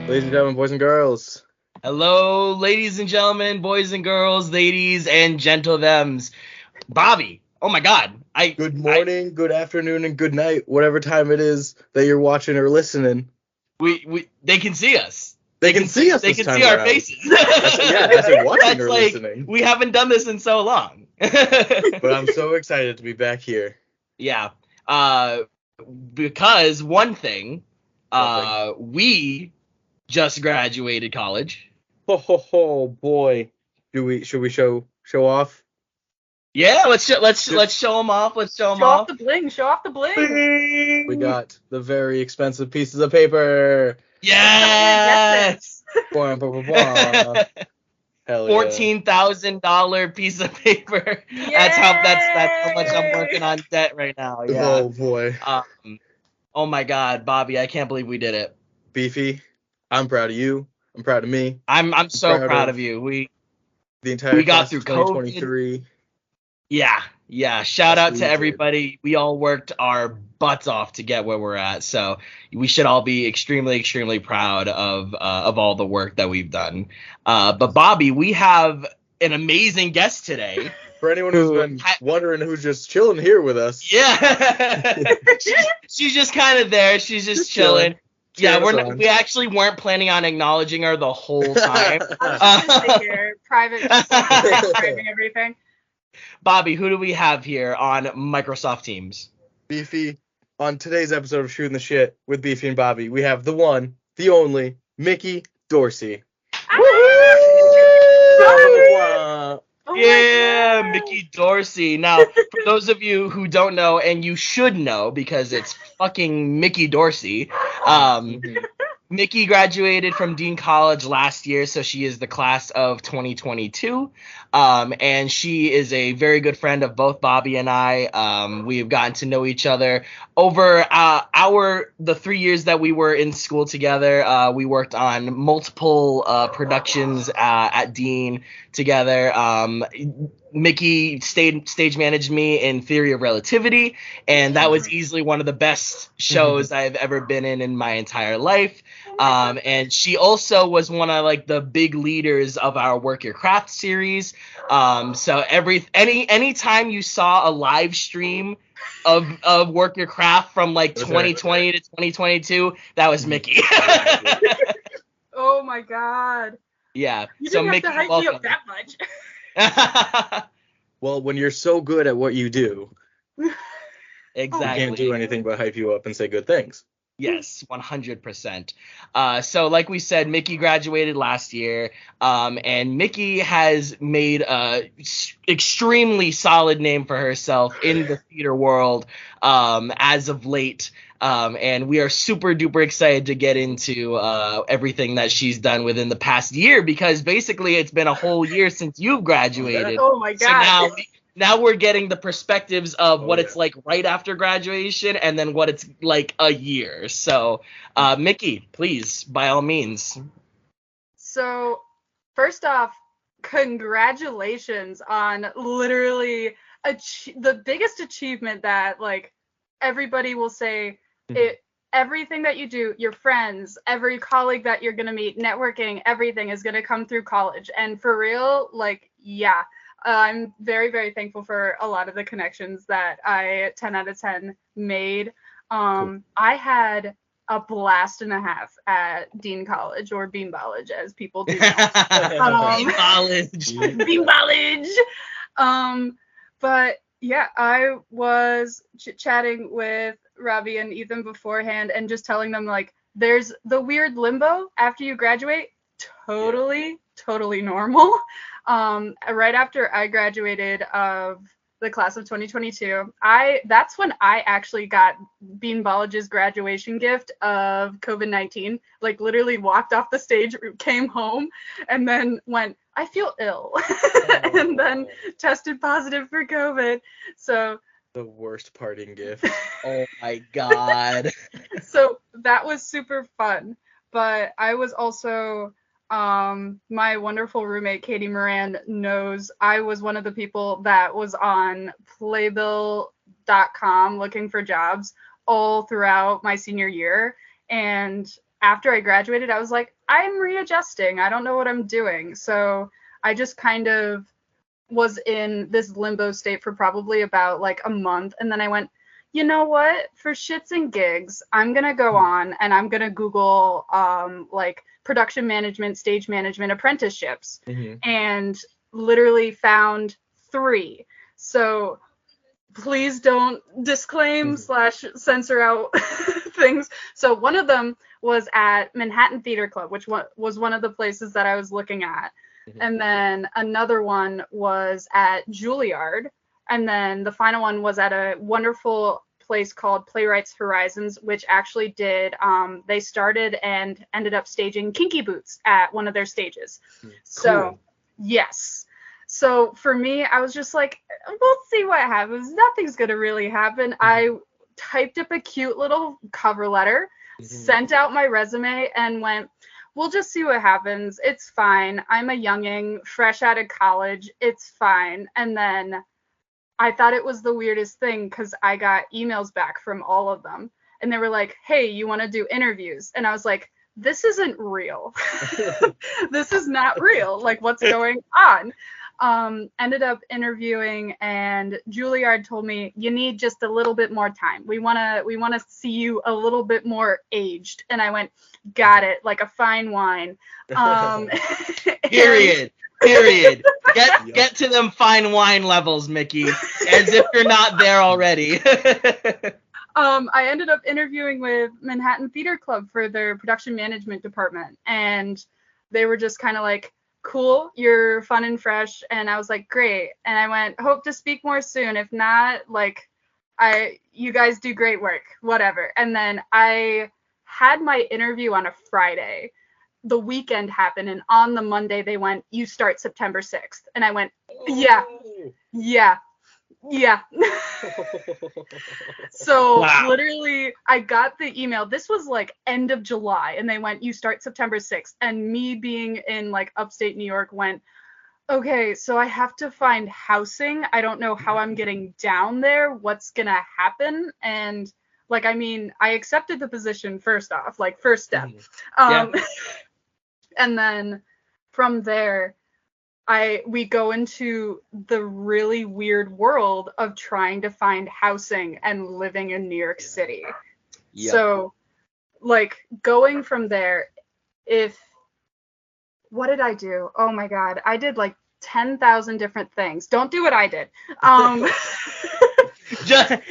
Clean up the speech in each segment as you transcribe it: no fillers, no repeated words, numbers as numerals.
Ladies and gentlemen, boys and girls. Hello, ladies and gentlemen, boys and girls, ladies and gentle thems. Bobbie, oh my God. Good morning, good afternoon, and good night, whatever time it is that you're watching or listening. They can see us. They can see us. They this can time see our around. faces. I said watching That's or like, listening. we haven't done this in so long. But I'm so excited to be back here. Yeah. Because one thing, we just graduated college. Ho, boy. Should we show off? Yeah, let's show them off. Let's show them Show off. off the bling. Show off the bling. We got the very expensive pieces of paper. Yes. Hell yeah. $14,000 piece of paper. Yay! That's how much I'm working on debt right now. Yeah. Oh boy. Oh my God, Bobbie, I can't believe we did it. Beefy, I'm proud of you. I'm proud of me. I'm so proud of you. The entire we got class through of 2023. COVID. Yeah. Shout out to everybody. We all worked our butts off to get where we're at. So we should all be extremely, extremely proud of all the work that we've done. But Bobbie, we have an amazing guest today. For anyone who's been wondering who's just chilling here with us. Yeah. she's just kind of there. She's just chilling. Yeah, we actually weren't planning on acknowledging her the whole time. Private, describing everything. Bobbie, who do we have here on Microsoft Teams? Beefy. On today's episode of Shooting the Shit with Beefy and Bobbie, we have the one, the only, Mickey Dorsey. Yeah, Mickey Dorsey. Now, for those of you who don't know, and you should know because it's fucking Mickey Dorsey, Mickey graduated from Dean College last year, so she is the class of 2022, and she is a very good friend of both Bobbie and I. We have gotten to know each other over the 3 years that we were in school together. We worked on multiple productions at Dean together. Mickey stage managed me in Theory of Relativity, and that was easily one of the best shows I've ever been in my entire life. And she also was one of like the big leaders of our Work Your Craft series. So anytime you saw a live stream of Work Your Craft from like 2020 to 2022, that was Mickey. Oh my God. Yeah. You so didn't Mickey, have to hype me up that much. Well, when you're so good at what you do, exactly, you can't do anything but hype you up and say good things. Yes, 100%. So like we said, Mickey graduated last year, and Mickey has made a extremely solid name for herself in the theater world as of late. And we are super duper excited to get into everything that she's done within the past year, because basically it's been a whole year since you've graduated. Oh my God. So now we're getting the perspectives of what it's like right after graduation and then what it's like a year. So, Mickey, please, by all means. So, first off, congratulations on literally the biggest achievement that like everybody will say. Everything that you do, your friends, every colleague that you're going to meet, networking, everything is going to come through college. And for real, like, yeah. I'm very, very thankful for a lot of the connections that I 10 out of 10 made. Cool. I had a blast and a half at Dean College, or Bean College, as people do know. Bean College. Bean College. But yeah, I was chatting with Robbie and Ethan beforehand and just telling them, like, there's the weird limbo after you graduate. Totally normal. Right after I graduated of the class of 2022, that's when I actually got Bean College's graduation gift of COVID-19. Like, literally walked off the stage, came home, and then went, I feel ill, and then tested positive for COVID. So the worst parting gift. Oh my God. So that was super fun. But I was also my wonderful roommate Katie Moran knows I was one of the people that was on playbill.com looking for jobs all throughout my senior year, and after I graduated, I was like, I'm readjusting. I don't know what I'm doing. So I just kind of was in this limbo state for probably about like a month. And then I went, you know what? For shits and gigs, I'm going to go on and I'm going to Google like production management, stage management apprenticeships, and literally found 3. So please don't disclaim / censor out things. So one of them was at Manhattan Theater Club, which was one of the places that I was looking at. And then another one was at Juilliard. And then the final one was at a wonderful place called Playwrights Horizons, which actually did, they started and ended up staging Kinky Boots at one of their stages. So, yes. So for me, I was just like, we'll see what happens. Nothing's going to really happen. I typed up a cute little cover letter, sent out my resume, and went, we'll just see what happens. It's fine. I'm a younging, fresh out of college. It's fine. And then I thought it was the weirdest thing because I got emails back from all of them. And they were like, hey, you want to do interviews? And I was like, this isn't real. This is not real. Like, what's going on? Ended up interviewing, and Juilliard told me, you need just a little bit more time. We want to see you a little bit more aged. And I went, got it, like a fine wine. Period. Get to them fine wine levels, Mickey, as if you're not there already. I ended up interviewing with Manhattan Theater Club for their production management department, and they were just kind of like, cool, you're fun and fresh. And I was like, great. And I went, hope to speak more soon. If not, like, you guys do great work, whatever. And then I had my interview on a Friday. The weekend happened, and on the Monday they went, you start September 6th. And I went, yeah. So literally I got the email. This was like end of July, and they went, you start September 6th. And me being in like upstate New York went, okay, so I have to find housing. I don't know how I'm getting down there. What's going to happen? And like, I mean, I accepted the position first off, like first step. And then from there, we go into the really weird world of trying to find housing and living in New York City. So like going from there, what did I do? Oh my God. I did like 10,000 different things. Don't do what I did.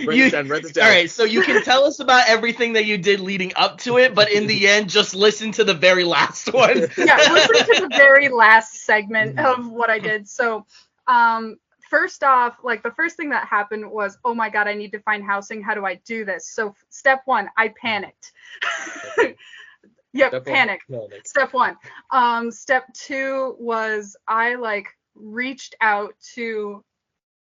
Write this down. All right, so you can tell us about everything that you did leading up to it, but in the end, just listen to the very last one. Listen to the very last segment of what I did. So, first off, like the first thing that happened was, oh my God, I need to find housing. How do I do this? So, step 1, I panicked. Panic. Step 1. Step 2 was I like reached out to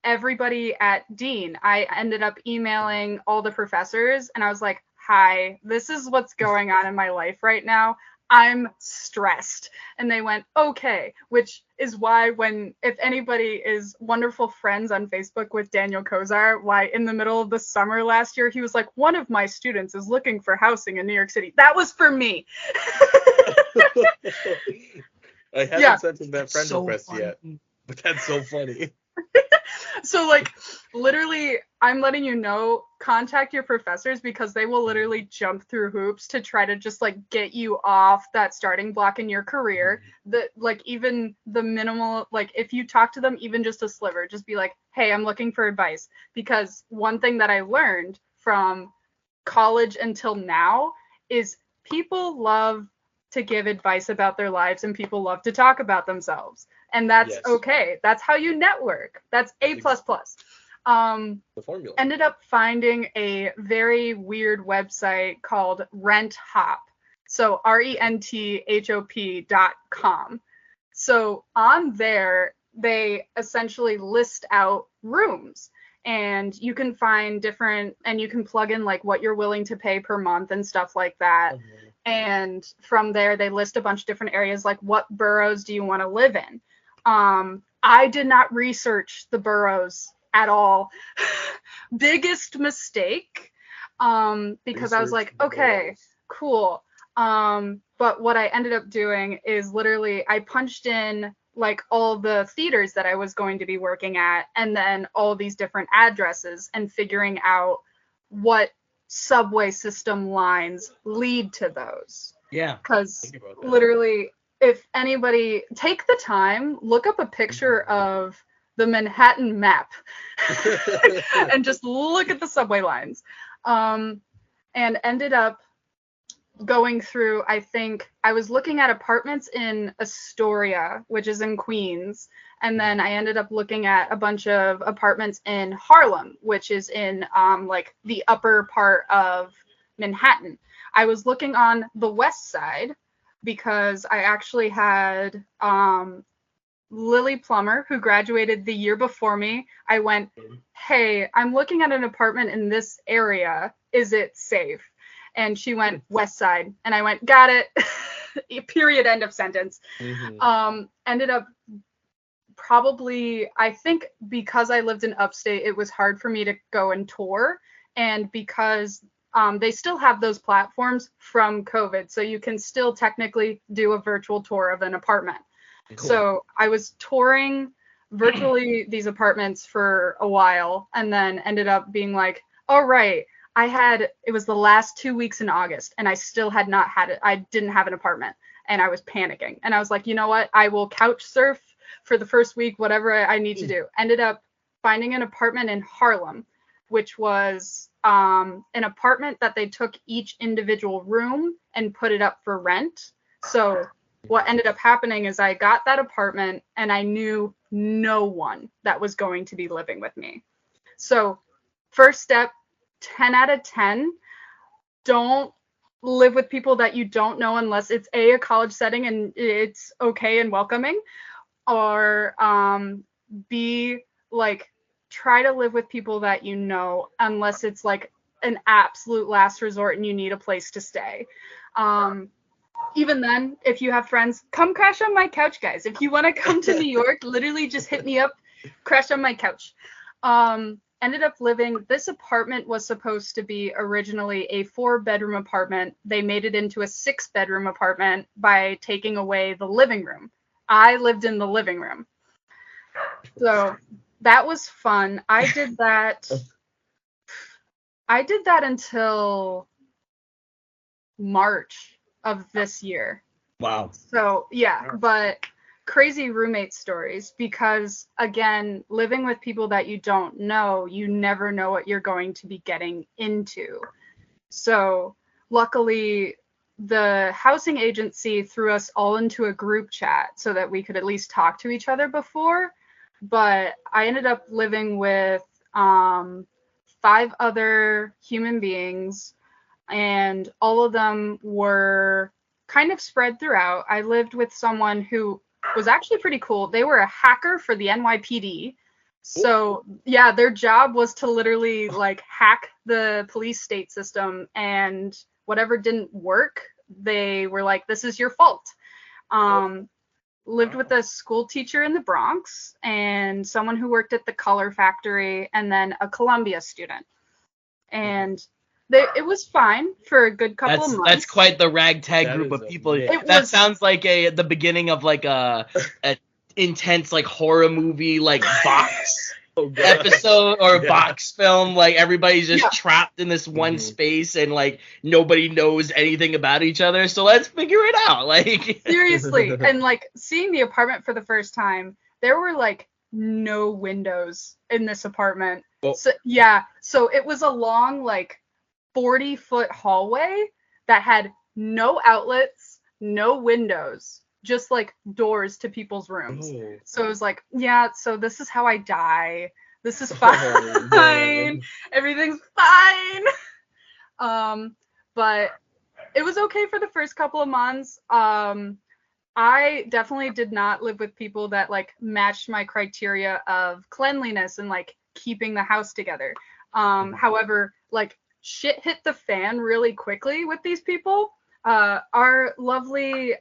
everybody at Dean. I ended up emailing all the professors, and I was like, hi, this is what's going on in my life right now. I'm stressed. And they went, okay, which is why if anybody is wonderful friends on Facebook with Daniel Kozar, why in the middle of the summer last year, he was like, one of my students is looking for housing in New York City. That was for me. I haven't sent him that friend request yet, but that's so funny. So like literally I'm letting you know, contact your professors because they will literally jump through hoops to try to just like get you off that starting block in your career. That like even the minimal, like if you talk to them even just a sliver, just be like, hey, I'm looking for advice. Because one thing that I learned from college until now is people love to give advice about their lives and people love to talk about themselves. And that's okay. That's how you network. That's A++. The formula. Ended up finding a very weird website called RentHop. So RENTHOP.com. So on there, they essentially list out rooms. And you can find different, and you can plug in like what you're willing to pay per month and stuff like that. And from there, they list a bunch of different areas, like what boroughs do you want to live in? I did not research the boroughs at all. Biggest mistake, because I was like, okay, cool. But what I ended up doing is literally I punched in like all the theaters that I was going to be working at, and then all these different addresses, and figuring out what subway system lines lead to those. Yeah. Because literally, if anybody take the time, look up a picture of the Manhattan map and just look at the subway lines. And ended up going through, I think I was looking at apartments in Astoria, which is in Queens, and then I ended up looking at a bunch of apartments in Harlem, which is in like the upper part of Manhattan. I was looking on the west side because I actually had Lily Plummer, who graduated the year before me. I went, hey, I'm looking at an apartment in this area. Is it safe? And she went west side, and I went, got it. Period. End of sentence. Ended up probably, I think because I lived in upstate, it was hard for me to go and tour, and because they still have those platforms from COVID, so you can still technically do a virtual tour of an apartment. Cool. So I was touring virtually these apartments for a while, and then ended up being like, all right, it was the last 2 weeks in August, and I still had not had it. I didn't have an apartment, and I was panicking. And I was like, you know what? I will couch surf for the first week, whatever I need to do. Ended up finding an apartment in Harlem, which was an apartment that they took each individual room and put it up for rent. So what ended up happening is I got that apartment, and I knew no one that was going to be living with me. So first step, 10 out of 10, don't live with people that you don't know unless it's a college setting and it's okay and welcoming, or B, like, try to live with people that you know unless it's like an absolute last resort and you need a place to stay. Even then, if you have friends, come crash on my couch, guys. If you want to come to New York, literally just hit me up, crash on my couch. Ended up this apartment was supposed to be originally a 4-bedroom apartment. They made it into a 6-bedroom apartment by taking away the living room. I lived in the living room. So that was fun. I did that until March of this year. Wow. So yeah, but crazy roommate stories, because again, living with people that you don't know, you never know what you're going to be getting into. So luckily the housing agency threw us all into a group chat so that we could at least talk to each other before. But I ended up living with 5 other human beings, and all of them were kind of spread throughout. I lived with someone who was actually pretty cool. They were a hacker for the NYPD. So yeah, their job was to literally like hack the police state system, and whatever didn't work, they were like, this is your fault. Lived with a school teacher in the Bronx, and someone who worked at the color factory, and then a Columbia student. And it was fine for a good couple of months. That's quite the ragtag group of people. That sounds like the beginning of like a intense like horror movie like box episode or box film. Like everybody's just trapped in this one space, and like nobody knows anything about each other. So let's figure it out. Like seriously, and like seeing the apartment for the first time, there were like no windows in this apartment. So it was a long like 40-foot hallway that had no outlets, no windows, just like doors to people's rooms. So it was like, so this is how I die. This is fine. Everything's fine. But it was okay for the first couple of months. I definitely did not live with people that like matched my criteria of cleanliness and like keeping the house together. However, like shit hit the fan really quickly with these people. Our lovely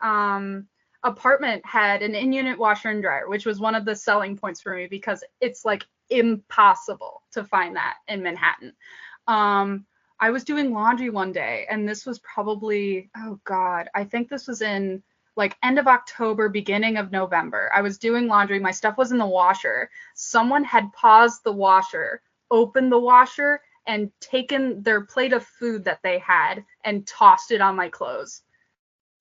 apartment had an in-unit washer and dryer, which was one of the selling points for me because it's like impossible to find that in Manhattan. I was doing laundry one day, and this was probably, oh God, I think this was in like end of October, beginning of November. I was doing laundry. My stuff was in the washer. Someone had paused the washer, opened the washer, and taken their plate of food that they had and tossed it on my clothes.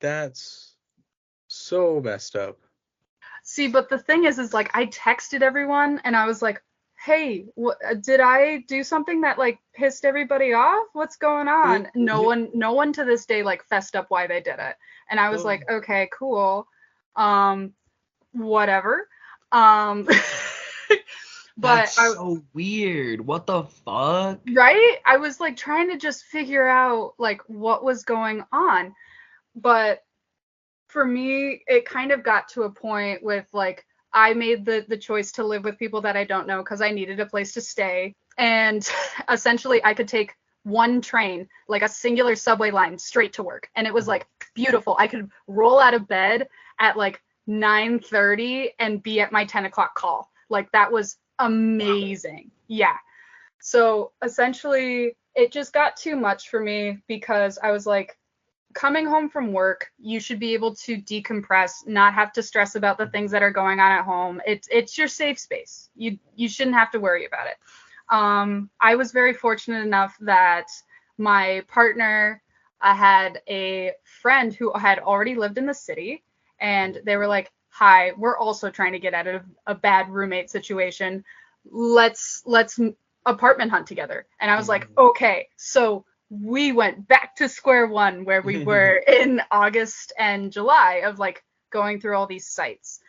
That's so messed up. See, but the thing is like I texted everyone and I was like, hey, did I do something that like pissed everybody off? What's going on? No one to this day like fessed up why they did it. And I was like, okay, cool. Whatever. But that's so weird. What the fuck? Right? I was like trying to just figure out like what was going on. But for me, it kind of got to a point with like I made the choice to live with people that I don't know because I needed a place to stay. And essentially I could take one train, like a singular subway line straight to work. And it was like beautiful. I could roll out of bed at like 9:30 and be at my 10 o'clock call. Like that was amazing. Yeah. So essentially it just got too much for me because I was like, coming home from work, you should be able to decompress, not have to stress about the things that are going on at home. It's your safe space. You shouldn't have to worry about it. I was very fortunate enough that my partner had a friend who had already lived in the city, and they were like, hi, we're also trying to get out of a bad roommate situation. Let's apartment hunt together. And I was like, okay. So we went back to square one where we were in August and July of like going through all these sites.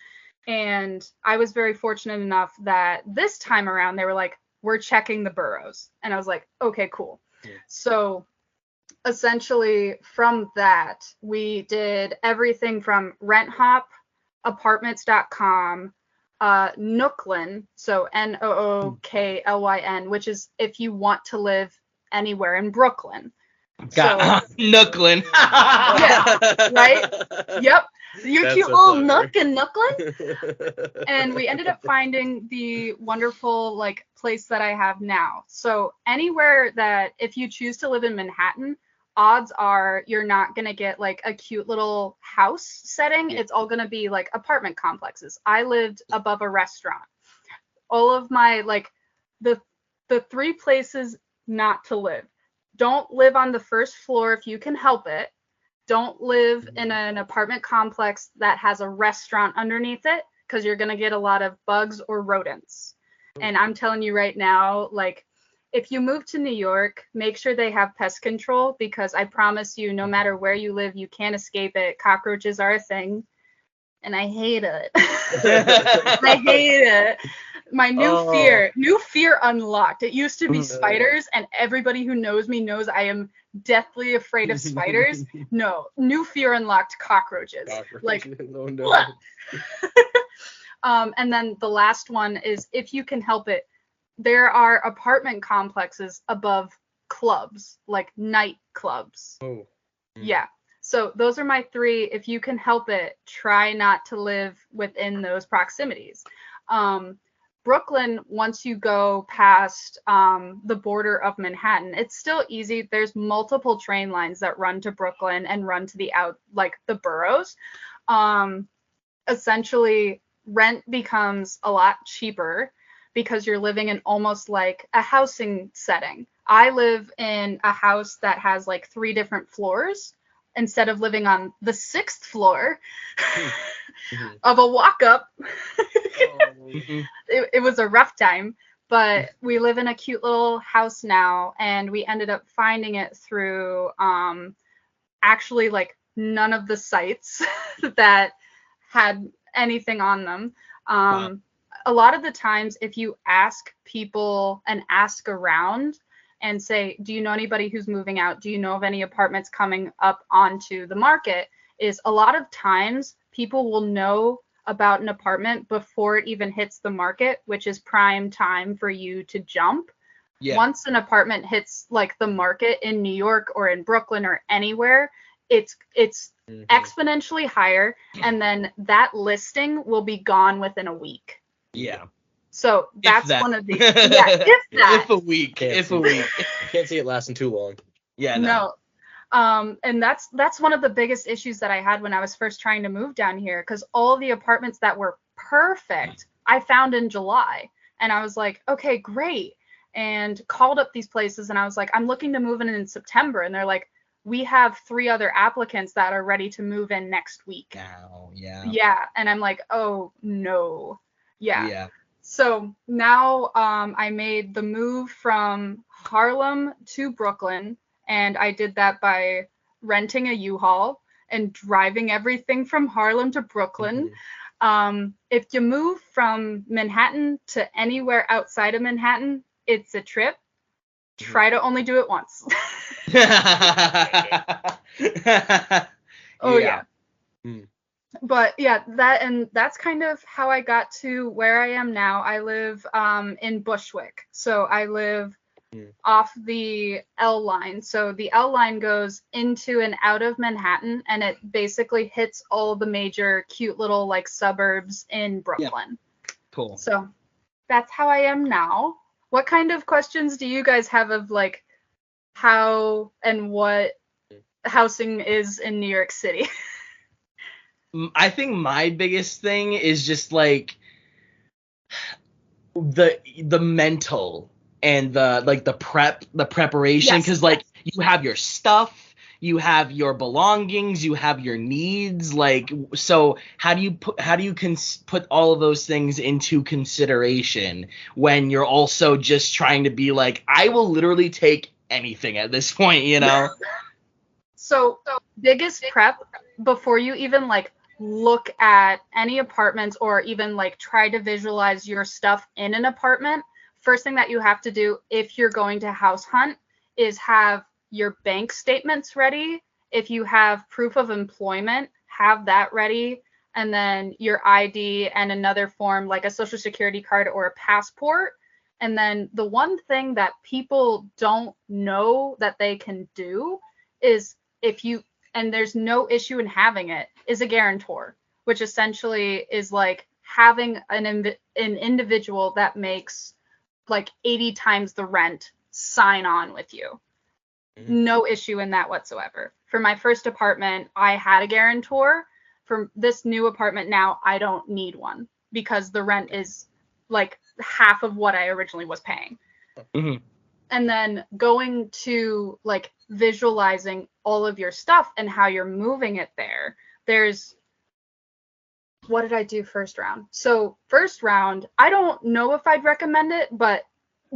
And I was very fortunate enough that this time around they were like, we're checking the boroughs. And I was like, okay, cool. Yeah. So essentially from that, we did everything from RentHop, apartments.com, Nooklyn, so Nooklyn, which is if you want to live anywhere in Brooklyn. Nooklyn. Yeah, right? Yep. Your that's cute so little nook in Nooklyn. And we ended up finding the wonderful like place that I have now. So anywhere that if you choose to live in Manhattan, odds are you're not going to get like a cute little house setting. Yeah. It's all going to be like apartment complexes. I lived above a restaurant. All of my like the three places not to live. Don't live on the first floor if you can help it. Don't live in an apartment complex that has a restaurant underneath it because you're going to get a lot of bugs or rodents. And I'm telling you right now, like if you move to New York, make sure they have pest control because I promise you, no matter where you live, you can't escape it. Cockroaches are a thing. And I hate it. I hate it. My new fear unlocked. It used to be spiders, and everybody who knows me knows I am deathly afraid of spiders. No, new fear unlocked, cockroaches. Like, oh, no. And then the last one is if you can help it, there are apartment complexes above clubs, like night clubs. Oh. Yeah. So those are my three. If you can help it, try not to live within those proximities. Brooklyn, once you go past the border of Manhattan, it's still easy. There's multiple train lines that run to Brooklyn and run to the the boroughs. Essentially, rent becomes a lot cheaper because you're living in almost like a housing setting. I live in a house that has like 3 different floors instead of living on the 6th floor of a walk-up. It was a rough time, but we live in a cute little house now, and we ended up finding it through actually like none of the sites that had anything on them. Wow. A lot of the times if you ask people and ask around and say, do you know anybody who's moving out? Do you know of any apartments coming up onto the market? Is a lot of times people will know about an apartment before it even hits the market, which is prime time for you to jump. Yeah. Once an apartment hits like the market in New York or in Brooklyn or anywhere, it's exponentially higher, and then that listing will be gone within a week. Yeah. So that's that. one of the if that. If a week. Can't If see a that. week. Can't see it lasting too long. Yeah, No. And that's one of the biggest issues that I had when I was first trying to move down here, because all the apartments that were perfect I found in July, and I was like, okay, great, and called up these places, and I was like, I'm looking to move in September, and they're like, we have 3 other applicants that are ready to move in next week. Now, Yeah, and I'm like, oh no. Yeah. So now I made the move from Harlem to Brooklyn, and I did that by renting a U-Haul and driving everything from Harlem to Brooklyn. If you move from Manhattan to anywhere outside of Manhattan, it's a trip. Try to only do it once. Oh yeah. But yeah, that's kind of how I got to where I am now. I live in Bushwick. So I live off the L line. So the L line goes into and out of Manhattan, and it basically hits all the major cute little like suburbs in Brooklyn. Yeah. Cool. So that's how I am now. What kind of questions do you guys have of like how and what housing is in New York City? I think my biggest thing is just like the mental and the preparation, because like you have your stuff, you have your belongings, you have your needs, like, so how do you put all of those things into consideration when you're also just trying to be like, I will literally take anything at this point, you know? So biggest prep before you even like look at any apartments or even like try to visualize your stuff in an apartment, first thing that you have to do if you're going to house hunt is have your bank statements ready. If you have proof of employment, have that ready. And then your ID and another form like a social security card or a passport. And then the one thing that people don't know that they can do is and there's no issue in having it, is a guarantor, which essentially is like having an individual that makes like 80 times the rent sign on with you. No issue in that whatsoever. For my first apartment, I had a guarantor. For this new apartment now, I don't need one because the rent is like half of what I originally was paying. And then going to like visualizing all of your stuff and how you're moving it there. What did I do first round? So first round, I don't know if I'd recommend it, but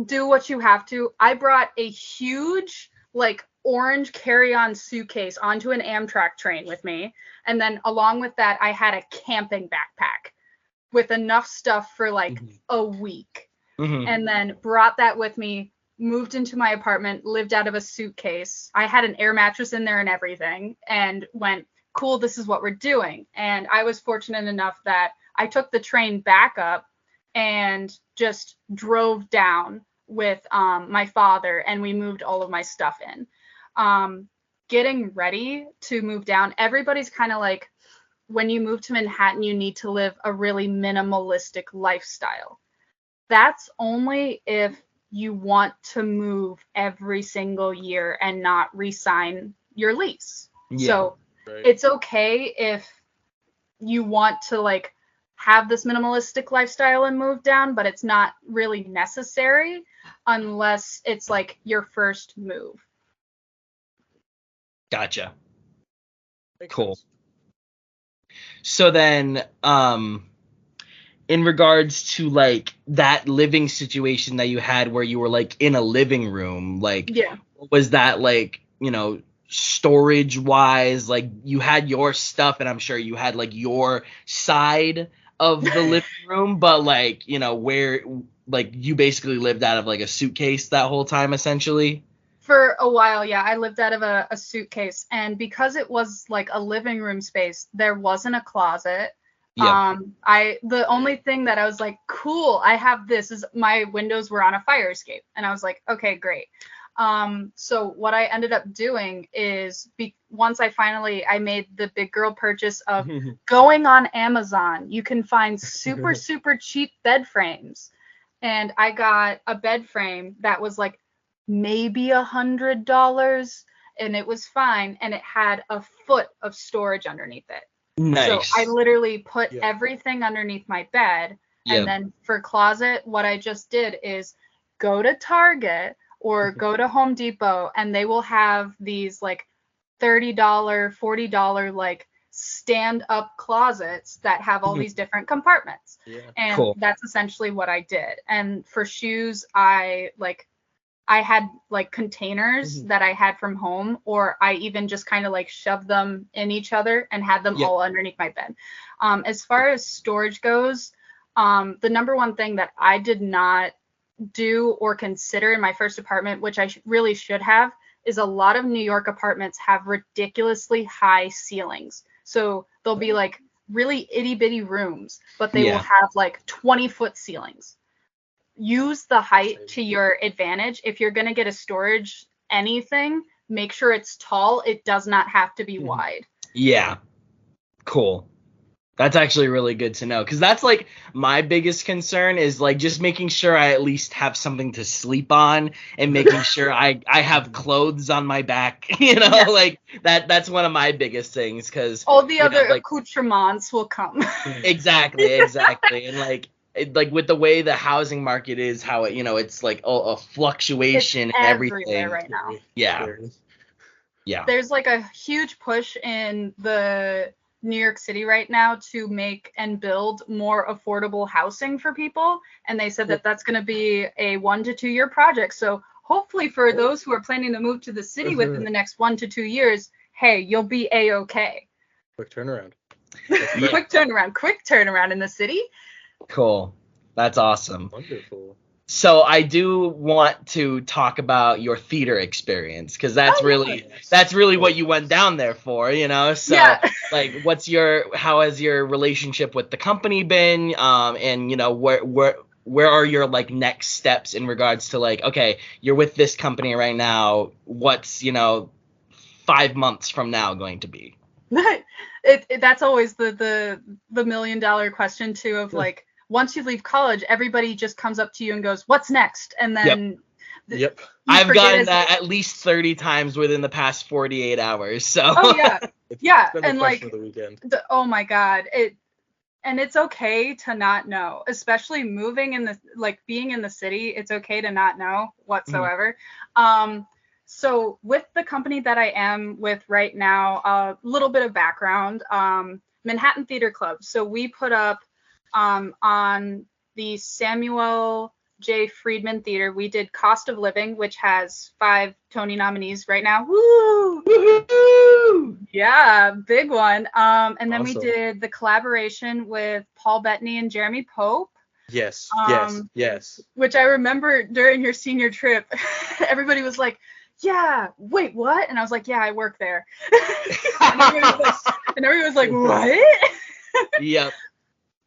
do what you have to. I brought a huge like orange carry-on suitcase onto an Amtrak train with me. And then along with that, I had a camping backpack with enough stuff for like a week. And then brought that with me, moved into my apartment, lived out of a suitcase. I had an air mattress in there and everything, and went, cool, this is what we're doing. And I was fortunate enough that I took the train back up and just drove down with my father, and we moved all of my stuff in. Getting ready to move down, everybody's kind of like, when you move to Manhattan, you need to live a really minimalistic lifestyle. That's only if you want to move every single year and not re-sign your lease. So it's okay if you want to like have this minimalistic lifestyle and move down, but it's not really necessary unless it's like your first move. Gotcha. Makes Cool. sense. So then, in regards to like that living situation that you had where you were like in a living room, like, was that like, you know, storage wise, like you had your stuff and I'm sure you had like your side of the living room, but like, you know, where like you basically lived out of like a suitcase that whole time essentially? For a while, yeah, I lived out of a suitcase, and because it was like a living room space, there wasn't a closet. The only thing that I was like, cool, I have this, is my windows were on a fire escape, and I was like, okay, great. So what I ended up doing is once I made the big girl purchase of going on Amazon, you can find super cheap bed frames. and I got a bed frame that was like maybe $100, and it was fine, and it had a foot of storage underneath it. Nice. So I literally put Yeah. everything underneath my bed. Yep. And then for closet, what I just did is go to Target or go to Home Depot, and they will have these like $30, $40 like stand-up closets that have all these different compartments. Yeah. And Cool. that's essentially what I did. And for shoes, I had like containers that I had from home, or I even just kind of like shoved them in each other and had them Yep. all underneath my bed. As far as storage goes, the number one thing that I did not do or consider in my first apartment, which I really should have, is a lot of New York apartments have ridiculously high ceilings. So they'll be like really itty bitty rooms, but they will have like 20-foot ceilings. Use the height to your advantage. If you're going to get a storage anything, make sure it's tall. It does not have to be wide. Yeah. Cool. That's actually really good to know, because that's like my biggest concern is like just making sure I at least have something to sleep on, and making sure I have clothes on my back, like that's one of my biggest things, because all the other accoutrements will come. Exactly. And like with the way the housing market is, how it, it's like a fluctuation It's and everywhere everything right now. Yeah. There's like a huge push in the New York City right now to make and build more affordable housing for people, and they said that that's going to be a 1 to 2 year project. So hopefully for those who are planning to move to the city within the next 1 to 2 years, hey, you'll be a-okay. Quick turnaround. Quick turnaround in the city. Cool. That's awesome. Wonderful. So I do want to talk about your theater experience, because that's really what you went down there for, So like, how has your relationship with the company been? And where are your like next steps in regards to like, okay, you're with this company right now, what's 5 months from now going to be? That's always the $1 million question too, of like, once you leave college, everybody just comes up to you and goes, what's next? And then Yep. I've gotten that at least 30 times within the past 48 hours. So yeah. Been the And question like of the weekend. Oh my God. And it's okay to not know, especially moving in the, like, being in the city. It's okay to not know whatsoever. So with the company that I am with right now, a little bit of background, Manhattan Theater Club. So we put up on the Samuel J. Friedman Theater, we did Cost of Living, which has 5 Tony nominees right now. Woo! Woo-hoo! Yeah, big one. And then we did the collaboration with Paul Bettany and Jeremy Pope. Yes. Which I remember during your senior trip, everybody was like, yeah, wait, what? And I was like, yeah, I work there. and everybody was like, what? Yep.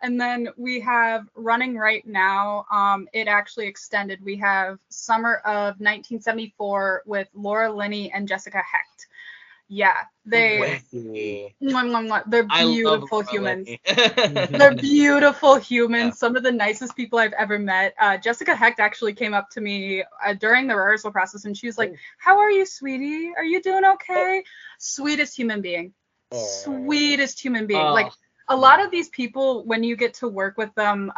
And then we have running right now, it actually extended. We have Summer of 1974 with Laura Linney and Jessica Hecht. Yeah, they're beautiful humans. They're beautiful humans. Yeah. Some of the nicest people I've ever met. Jessica Hecht actually came up to me during the rehearsal process, and she was like, how are you, sweetie? Are you doing okay? Sweetest human being. Sweetest human being. Like, a lot of these people, when you get to work with them,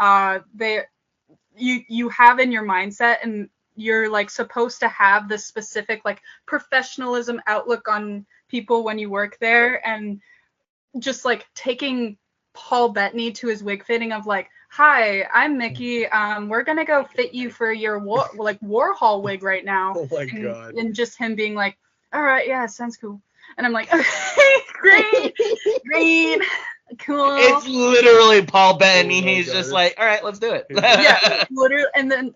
you have in your mindset, and you're like supposed to have this specific like professionalism outlook on people when you work there. And just like taking Paul Bettany to his wig fitting of like, hi, I'm Mickey. We're gonna go fit you for your Warhol wig right now. Oh my God. And just him being like, all right, yeah, sounds cool. And I'm like, okay, great. Cool. It's literally Paul Bettany. He's just like, all right, let's do it. Yeah, literally. And then,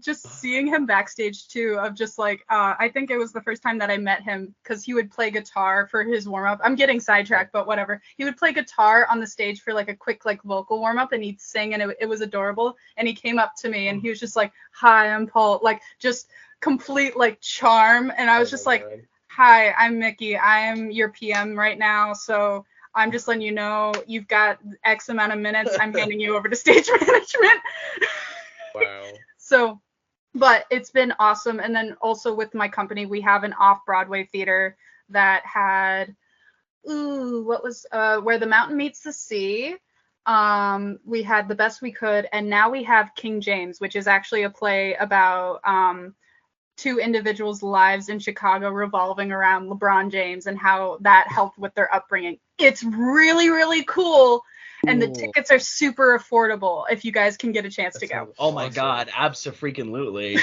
just seeing him backstage too, of just like, I think it was the first time that I met him, because he would play guitar for his warm up. I'm getting sidetracked, but whatever. He would play guitar on the stage for like a quick like vocal warm up, and he'd sing, and it was adorable. And he came up to me and he was just like, hi, I'm Paul. Like, just complete like charm. And I was just like, hi, I'm Mickey. I am your PM right now. So I'm just letting you know you've got X amount of minutes. I'm handing you over to stage management. Wow. it's been awesome. And then also with my company, we have an off-Broadway theater that had, what was, Where the Mountain Meets the Sea. We had The Best We Could, and now we have King James, which is actually a play about two individuals' lives in Chicago revolving around LeBron James and how that helped with their upbringing. It's really, really cool. And the tickets are super affordable if you guys can get a chance to go. Oh my God, abso-freaking-lutely.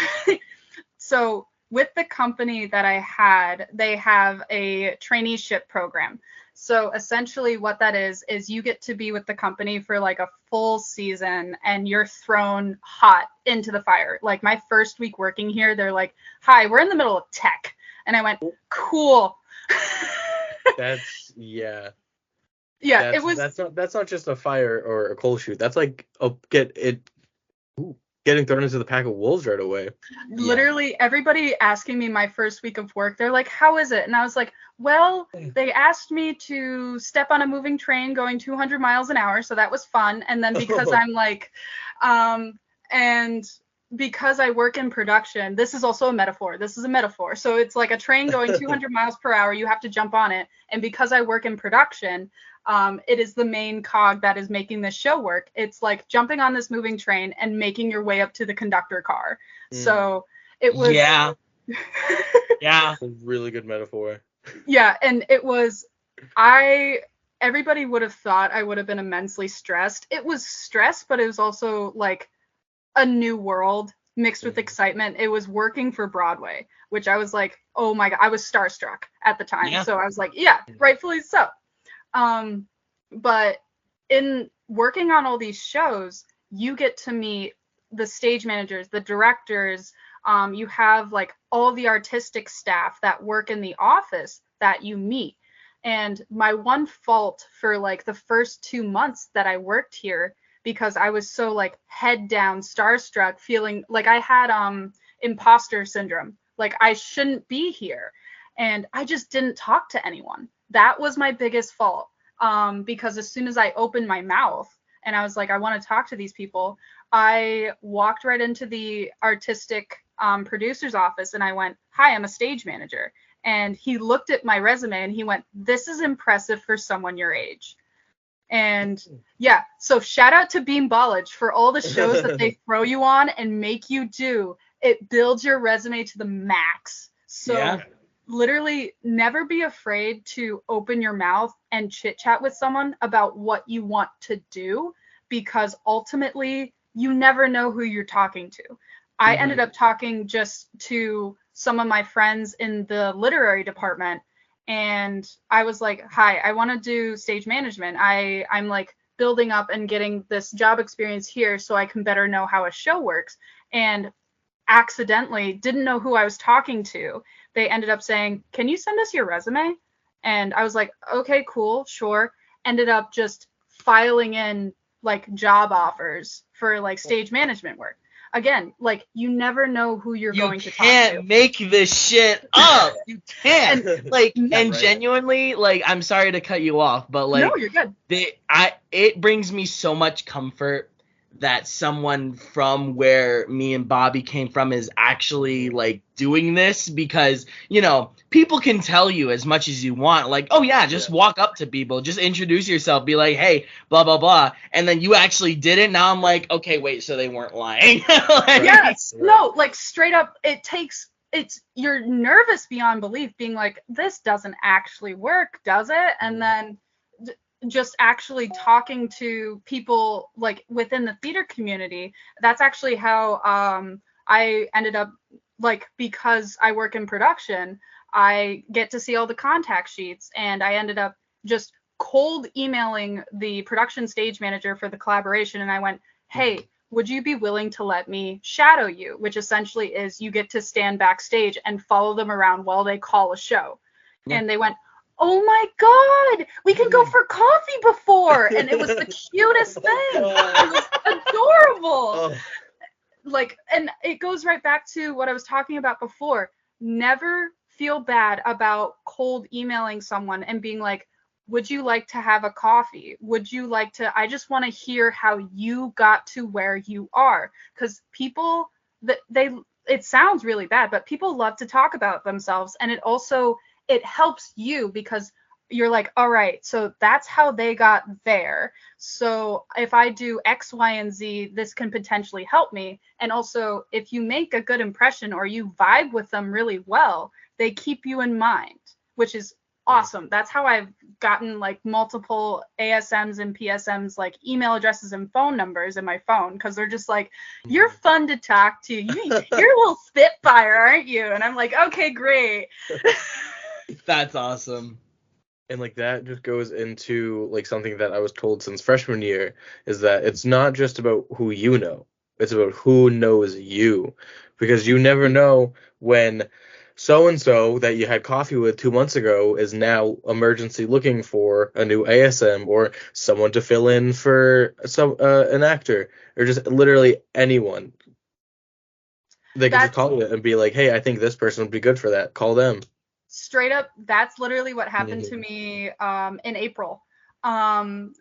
So with the company that I had, they have a traineeship program. So essentially what that is you get to be with the company for like a full season and you're thrown hot into the fire. Like my first week working here, they're like, hi, we're in the middle of tech. And I went, cool. Yeah, it was. That's not just a fire or a coal chute. That's like getting thrown into the pack of wolves right away. Literally everybody asking me my first week of work, they're like, how is it? And I was like, well, they asked me to step on a moving train going 200 miles an hour, so that was fun. And then because I'm like, and because I work in production, this is also a metaphor. This is a metaphor. So it's like a train going 200 miles per hour. You have to jump on it. And because I work in production, it is the main cog that is making this show work. It's like jumping on this moving train and making your way up to the conductor car. So it was. Yeah. Yeah. A really good metaphor. Yeah. And it was, everybody would have thought I would have been immensely stressed. It was stress, but it was also like a new world mixed with excitement. It was working for Broadway, which I was like, oh my God, I was starstruck at the time. Yeah. So I was like, yeah, rightfully so. But in working on all these shows, you get to meet the stage managers, the directors. You have like all the artistic staff that work in the office that you meet. And my one fault for like the first 2 months that I worked here, because I was so like head down, starstruck, feeling like I had imposter syndrome, like I shouldn't be here. And I just didn't talk to anyone. That was my biggest fault. Because as soon as I opened my mouth and I was like, I want to talk to these people, I walked right into the artistic producer's office and I went, hi, I'm a stage manager. And he looked at my resume and he went, this is impressive for someone your age. And yeah, so shout out to Beam Ballage for all the shows that they throw you on and make you do. It builds your resume to the max. So literally never be afraid to open your mouth and chit chat with someone about what you want to do, because ultimately you never know who you're talking to. I ended up talking just to some of my friends in the literary department. And I was like, hi, I want to do stage management. I'm like building up and getting this job experience here so I can better know how a show works. And accidentally didn't know who I was talking to. They ended up saying, can you send us your resume? And I was like, okay, cool, sure. Ended up just filing in like job offers for like stage management work. Again, like you never know who you're going to talk to. You can't make this shit up. You can't. And genuinely, like, I'm sorry to cut you off, but like, no, you're good. It brings me so much comfort that someone from where me and Bobbie came from is actually like doing this, because, you know, people can tell you as much as you want, like, oh yeah, just walk up to people, just introduce yourself, be like, hey, blah, blah, blah. And then you actually did it. Now I'm like, okay, wait, so they weren't lying. Yes. No, like straight up, you're nervous beyond belief, being like, this doesn't actually work, does it? And then just actually talking to people like within the theater community. That's actually how I ended up, like, because I work in production, I get to see all the contact sheets, and I ended up just cold emailing the production stage manager for the collaboration. And I went, hey, would you be willing to let me shadow you? Which essentially is you get to stand backstage and follow them around while they call a show. Yeah. And they went, oh my God, we can go for coffee before. And it was the cutest thing. It was adorable. Oh. Like, and it goes right back to what I was talking about before. Never feel bad about cold emailing someone and being like, would you like to have a coffee? Would you like to, I just want to hear how you got to where you are. Because people, it sounds really bad, but people love to talk about themselves, and it helps you because you're like, all right, so that's how they got there. So if I do X, Y, and Z, this can potentially help me. And also, if you make a good impression or you vibe with them really well, they keep you in mind, which is awesome. That's how I've gotten like multiple ASMs and PSMs, like email addresses and phone numbers in my phone, because they're just like, you're fun to talk to. You're a little spitfire, aren't you? And I'm like, okay, great. That's awesome. And like that just goes into like something that I was told since freshman year, is that it's not just about who you know, it's about who knows you, because you never know when so and so that you had coffee with 2 months ago is now emergency looking for a new ASM or someone to fill in for an actor, or just literally anyone. They can just call you and be like, hey, I think this person would be good for that. Call them. Straight up, that's literally what happened to me in April,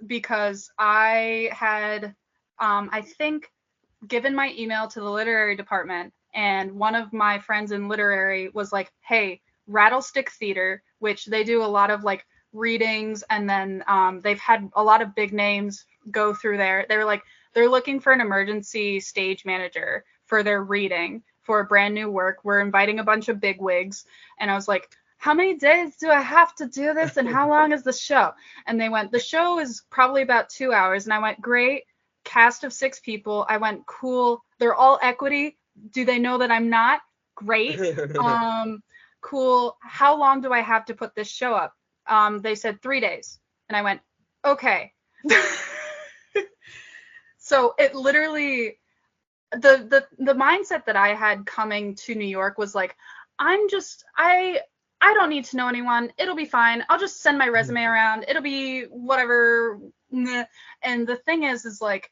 because I had, I think, given my email to the literary department, and one of my friends in literary was like, hey, Rattlestick Theater, which they do a lot of like readings, and then they've had a lot of big names go through there. They were like, they're looking for an emergency stage manager for their reading for a brand new work. We're inviting a bunch of bigwigs. And I was like, how many days do I have to do this, and how long is the show? And they went, the show is probably about 2 hours. And I went, great. Cast of 6 people. I went, cool. They're all equity. Do they know that I'm not? Great. Cool. How long do I have to put this show up? They said 3 days. And I went, okay. So it literally, the mindset that I had coming to New York was like, I don't need to know anyone. It'll be fine. I'll just send my resume around. It'll be whatever. And the thing is like,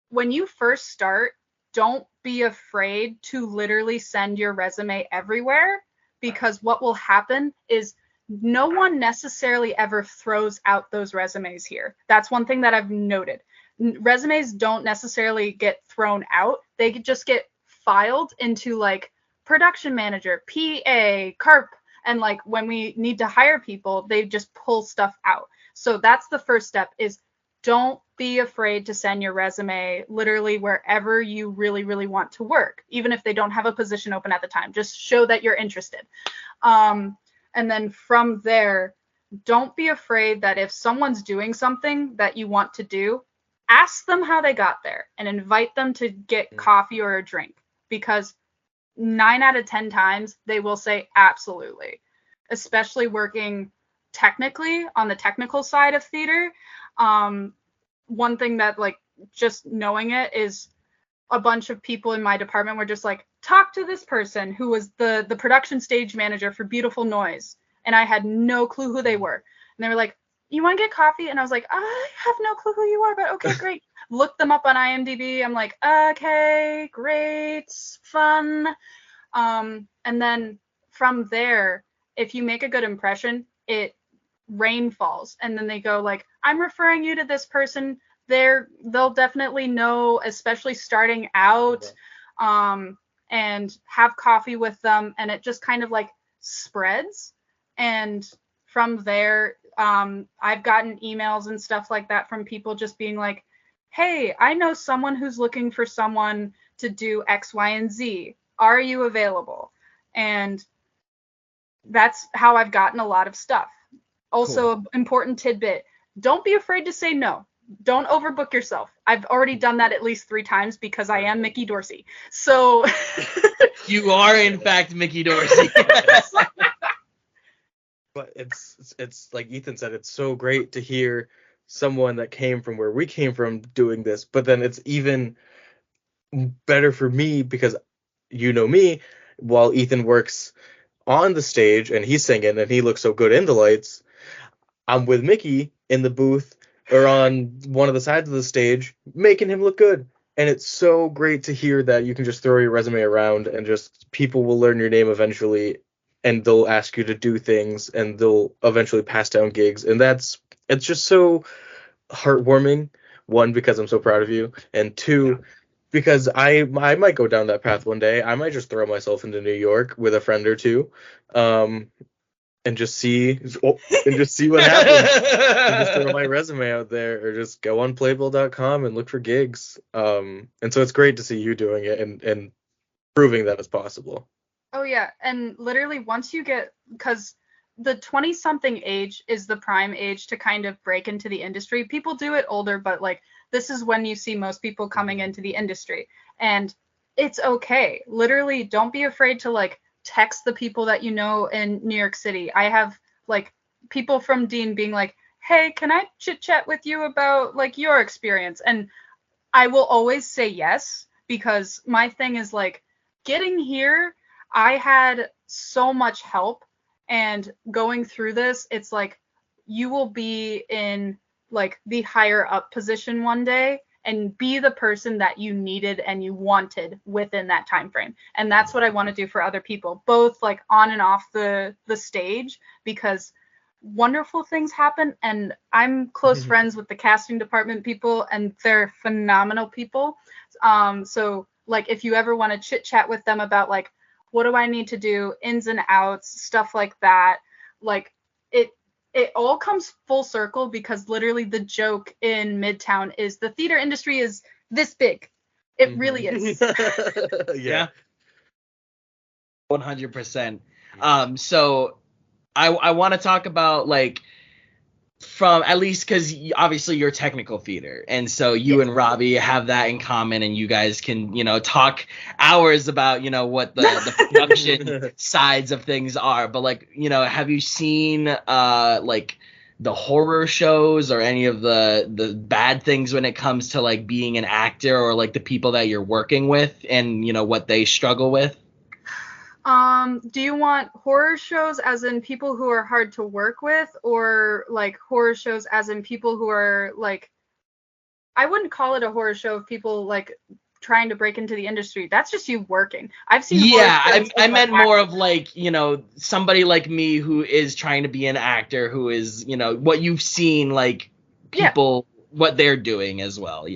when you first start, don't be afraid to literally send your resume everywhere, because what will happen is no one necessarily ever throws out those resumes here. That's one thing that I've noted. Resumes don't necessarily get thrown out. They just get filed into like production manager, PA, carp, and like when we need to hire people, they just pull stuff out. So that's the first step, is don't be afraid to send your resume literally wherever you really, really want to work, even if they don't have a position open at the time. Just show that you're interested. And then from there, don't be afraid that if someone's doing something that you want to do, ask them how they got there and invite them to get coffee or a drink, because 9 out of 10 times they will say absolutely, especially working technically on the technical side of theater. One thing that like just knowing it is a bunch of people in my department were just like, talk to this person who was the production stage manager for Beautiful Noise. And I had no clue who they were. And they were like, you want to get coffee? And I was like, I have no clue who you are, but okay, great. Look them up on IMDb. I'm like, okay, great, fun. And then from there, if you make a good impression, rain falls. And then they go like, I'm referring you to this person. They'll definitely know, especially starting out, and have coffee with them. And it just kind of like spreads. And from there, I've gotten emails and stuff like that from people just being like, hey, I know someone who's looking for someone to do X, Y, and Z. Are you available? And that's how I've gotten a lot of stuff. Also, cool. Important tidbit, don't be afraid to say no. Don't overbook yourself. I've already done that at least 3 times because I am Mickey Dorsey. So you are in fact Mickey Dorsey. But it's like Ethan said, it's so great to hear someone that came from where we came from doing this, but then it's even better for me because you know me, while Ethan works on the stage and he's singing and he looks so good in the lights, I'm with Mickey in the booth or on one of the sides of the stage making him look good. And it's so great to hear that you can just throw your resume around and just people will learn your name eventually and they'll ask you to do things and they'll eventually pass down gigs. And it's just so heartwarming. 1, because I'm so proud of you. And 2, because I might go down that path one day. I might just throw myself into New York with a friend or two, and just see what happens. And just throw my resume out there, or just go on Playbill.com and look for gigs. And so it's great to see you doing it and proving that it's possible. Oh yeah, and literally once you get, because the 20-something age is the prime age to kind of break into the industry. People do it older, but like this is when you see most people coming into the industry. And it's okay. Literally, don't be afraid to like text the people that you know in New York City. I have like people from Dean being like, "Hey, can I chit chat with you about like your experience?" And I will always say yes, because my thing is like getting here, I had so much help, and going through this, it's like you will be in like the higher up position one day and be the person that you needed and you wanted within that time frame. And that's what I want to do for other people, both like on and off the stage, because wonderful things happen. And I'm close friends with the casting department people, and they're phenomenal people. So like if you ever want to chit chat with them about like, what do I need to do, ins and outs, stuff like that, like it all comes full circle, because literally the joke in Midtown is the theater industry is this big. It really is. Yeah. 100%. So I want to talk about like, from at least, because obviously you're technical theater, and so you and Robbie have that in common, and you guys can talk hours about what the production sides of things are. But like have you seen like the horror shows or any of the bad things when it comes to like being an actor, or like the people that you're working with and what they struggle with? Do you want horror shows as in people who are hard to work with, or like horror shows as in people who are like, I wouldn't call it a horror show of people like trying to break into the industry. That's just you working. I've seen I meant more of like somebody like me who is trying to be an actor, who is what you've seen, like people what they're doing as well.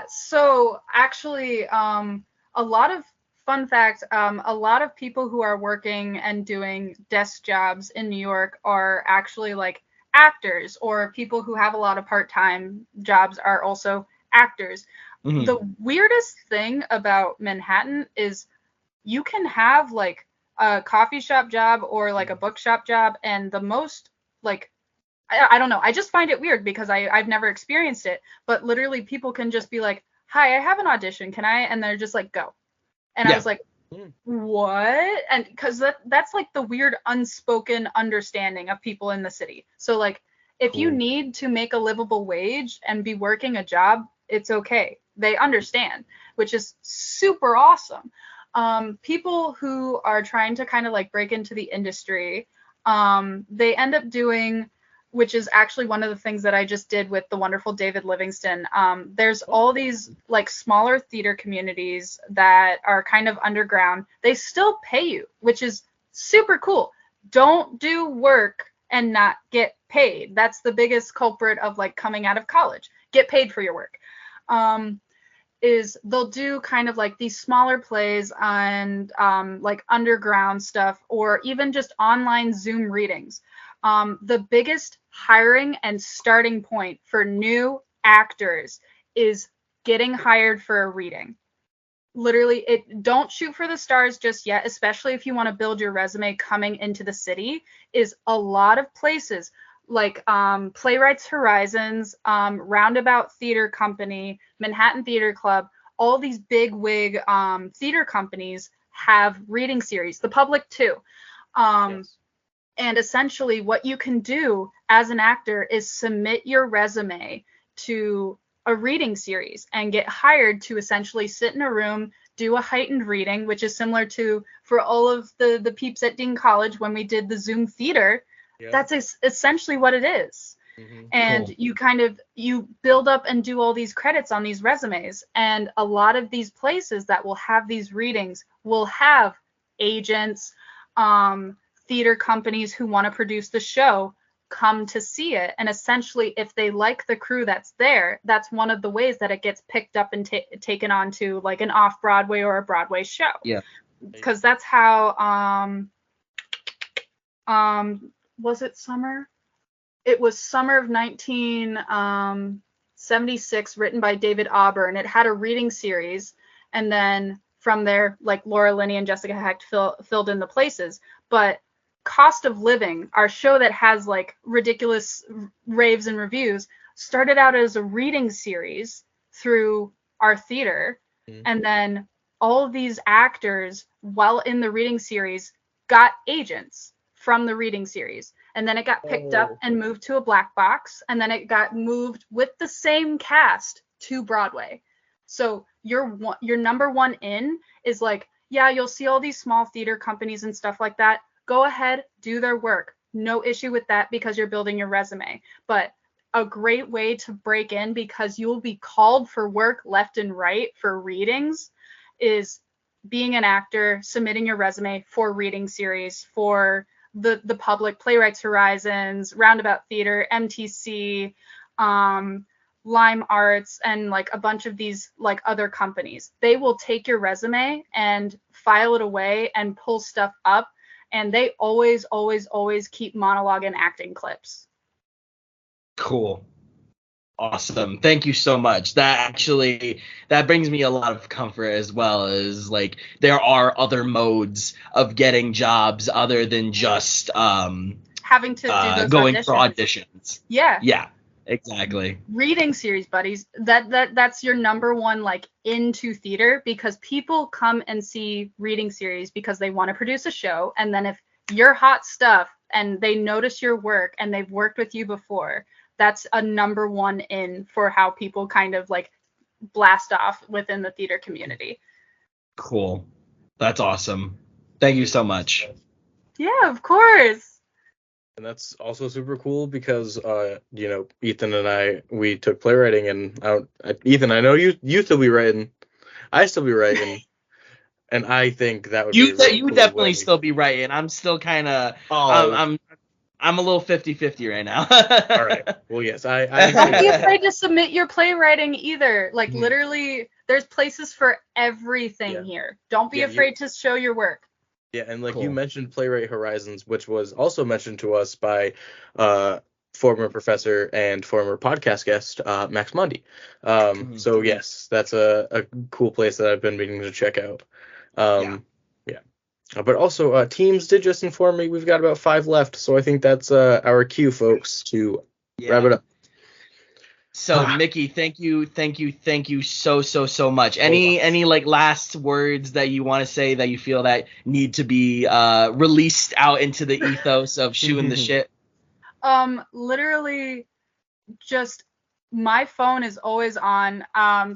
So actually a lot of fun fact, a lot of people who are working and doing desk jobs in New York are actually like actors, or people who have a lot of part-time jobs are also actors. Mm-hmm. The weirdest thing about Manhattan is you can have like a coffee shop job or like a bookshop job, and the most like, I don't know, I just find it weird because I've never experienced it, but literally people can just be like, "Hi, I have an audition, can I?" And they're just like, "Go." And I was like, what? And because that's like the weird unspoken understanding of people in the city. So like if you need to make a livable wage and be working a job, it's okay. They understand, which is super awesome. People who are trying to kind of like break into the industry, they end up doing, which is actually one of the things that I just did with the wonderful David Livingston. There's all these like smaller theater communities that are kind of underground. They still pay you, which is super cool. Don't do work and not get paid. That's the biggest culprit of like coming out of college. Get paid for your work. Is they'll do kind of like these smaller plays on like underground stuff, or even just online Zoom readings. The biggest hiring and starting point for new actors is getting hired for a reading. Literally, don't shoot for the stars just yet, especially if you want to build your resume coming into the city. Is a lot of places like Playwrights Horizons, Roundabout Theater Company, Manhattan Theater Club, all these big wig theater companies have reading series. The public too. Yes. And essentially what you can do as an actor is submit your resume to a reading series and get hired to essentially sit in a room, do a heightened reading, which is similar to for all of the peeps at Dean College when we did the Zoom theater. Yeah. That's essentially what it is. Mm-hmm. And cool. you build up and do all these credits on these resumes. And a lot of these places that will have these readings will have agents, theater companies who want to produce the show come to see it. And essentially, if they like the crew that's there, that's one of the ways that it gets picked up and taken on to like an off-Broadway or a Broadway show. Yeah. Because that's how was it summer? It was summer of 1976, written by David Auburn. It had a reading series, and then from there, like Laura Linney and Jessica Hecht filled in the places. But Cost of Living, our show that has like ridiculous raves and reviews, started out as a reading series through our theater, and then all of these actors, while in the reading series, got agents from the reading series. And then it got picked up and moved to a black box, and then it got moved with the same cast to Broadway. So your number one in is like, yeah, you'll see all these small theater companies and stuff like that. Go ahead, do their work. No issue with that because you're building your resume. But a great way to break in, because you'll be called for work left and right for readings, is being an actor, submitting your resume for reading series, for the public, Playwrights Horizons, Roundabout Theater, MTC, Lime Arts, and like a bunch of these like other companies. They will take your resume and file it away and pull stuff up, and they always keep monologue and acting clips. Cool. Awesome. Thank you so much. That brings me a lot of comfort, as well as like there are other modes of getting jobs other than just having to do those going auditions. for auditions. Yeah. Yeah, exactly. Reading series, buddies. That's your number one like into theater, because people come and see reading series because they want to produce a show, and then if you're hot stuff and they notice your work and they've worked with you before, that's a number one in for how people kind of like blast off within the theater community. Cool. That's awesome. Thank you so much. Yeah, of course. And that's also super cool because, Ethan and we took playwriting, and Ethan, I know you still be writing. I still be writing. And I think that would be a really cool definitely way. still be writing. I'm still kind of, I'm a little 50-50 right now. All right. Well, yes, I Don't be afraid to submit your playwriting either. Like literally, there's places for everything here. Don't be afraid to show your work. Yeah, and like Cool. you mentioned Playwright Horizons, which was also mentioned to us by former professor and former podcast guest Max Mundy. So yes, that's a cool place that I've been meaning to check out. But also, Teams did just inform me we've got about 5 left, so I think that's our cue, folks, to wrap it up. So, Mickey, thank you so much. Any like last words that you want to say that you feel that need to be released out into the ethos of shooting the shit? Literally, just my phone is always on.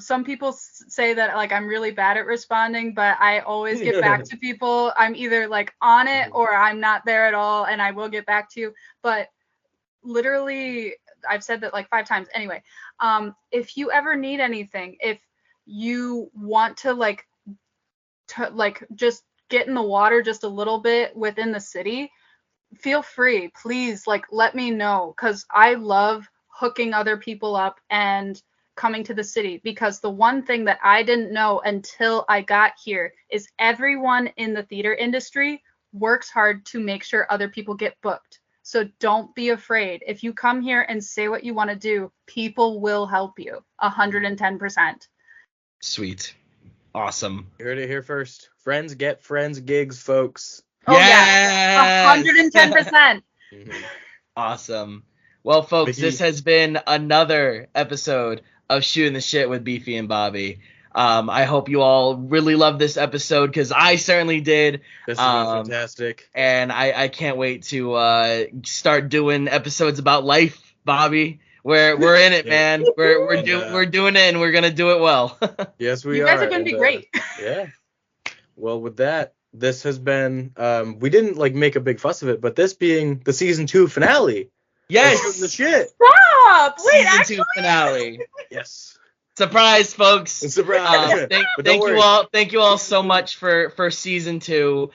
Some people say that like I'm really bad at responding, but I always get back to people. I'm either like on it or I'm not there at all, and I will get back to you. But literally, I've said that like 5 times. Anyway, if you ever need anything, if you want to just get in the water just a little bit within the city, feel free. Please, like, let me know, because I love hooking other people up and coming to the city, because the one thing that I didn't know until I got here is everyone in the theater industry works hard to make sure other people get booked. So don't be afraid. If you come here and say what you want to do, people will help you 110%. Sweet. Awesome. You heard it here first. Friends get friends gigs, folks. Oh, yeah. 110%. Awesome. Well, folks, Mickey. This has been another episode of Shooting the Shit with Beefy and Bobbie. I hope you all really loved this episode, because I certainly did. This has been fantastic. And I can't wait to start doing episodes about life, Bobbie. We're in it, man. We're doing it, and we're gonna do it well. Yes, we are. You guys are gonna be great. Yeah. Well, with that, this has been. We didn't like make a big fuss of it, but this being the season 2 finale. Yes. Shooting the shit. Stop! Wait, Season 2 finale. Yes. Surprise, folks. Surprise. But don't worry. Thank you all so much for season 2.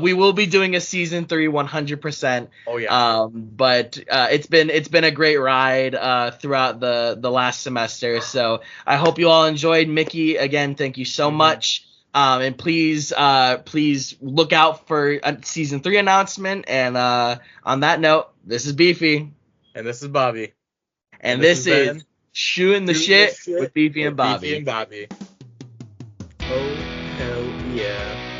We will be doing a season 3 100%. Oh yeah. But it's been a great ride throughout the last semester. So I hope you all enjoyed. Mickey, again, thank you so much. And please look out for a season 3 announcement. And on that note, this is Beefy. And this is Bobbie. And this is Shooting the Shit with Beefy and Bobbie. Oh, hell yeah.